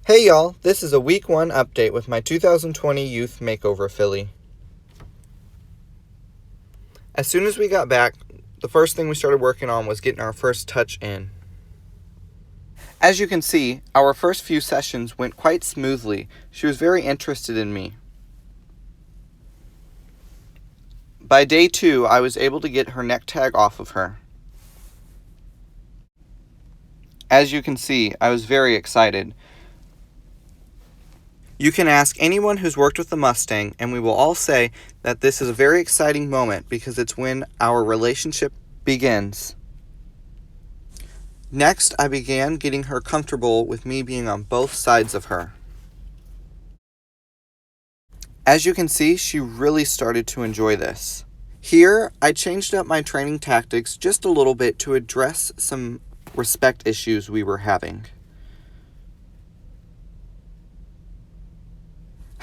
Hey y'all, this is a week 1 update with my 2020 Youth Makeover filly. As soon as we got back, the first thing we started working on was getting our first touch in. As you can see, our first few sessions went quite smoothly. She was very interested in me. By day 2, I was able to get her neck tag off of her. As you can see, I was very excited. You can ask anyone who's worked with the Mustang, and we will all say that this is a very exciting moment because it's when our relationship begins. Next, I began getting her comfortable with me being on both sides of her. As you can see, she really started to enjoy this. Here, I changed up my training tactics just a little bit to address some respect issues we were having.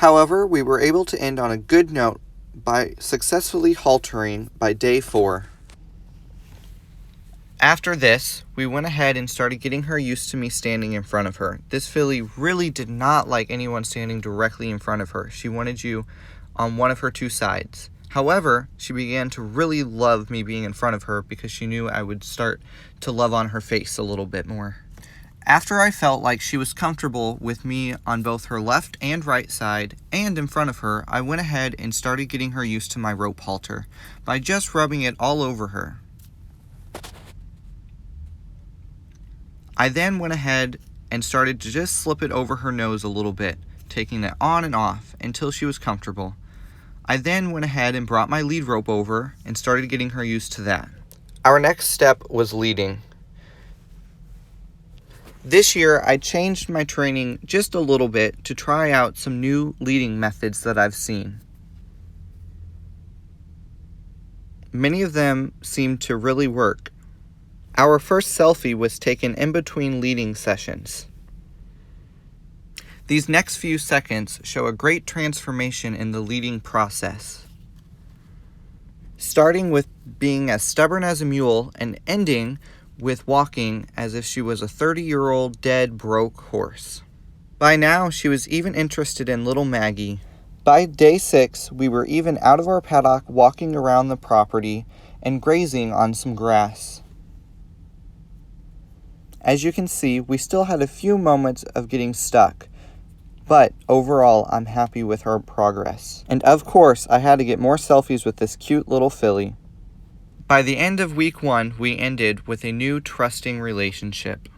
However, we were able to end on a good note by successfully haltering by day 4. After this, we went ahead and started getting her used to me standing in front of her. This filly really did not like anyone standing directly in front of her. She wanted you on one of her two sides. However, she began to really love me being in front of her because she knew I would start to love on her face a little bit more. After I felt like she was comfortable with me on both her left and right side and in front of her, I went ahead and started getting her used to my rope halter by just rubbing it all over her. I then went ahead and started to just slip it over her nose a little bit, taking it on and off until she was comfortable. I then went ahead and brought my lead rope over and started getting her used to that. Our next step was leading. This year, I changed my training just a little bit to try out some new leading methods that I've seen. Many of them seem to really work. Our first selfie was taken in between leading sessions. These next few seconds show a great transformation in the leading process. Starting with being as stubborn as a mule and ending with walking as if she was a 30-year-old dead broke horse. By now, she was even interested in little Maggie. By day 6, we were even out of our paddock walking around the property and grazing on some grass. As you can see, we still had a few moments of getting stuck, but overall, I'm happy with her progress. And of course, I had to get more selfies with this cute little filly. By the end of week 1, we ended with a new trusting relationship.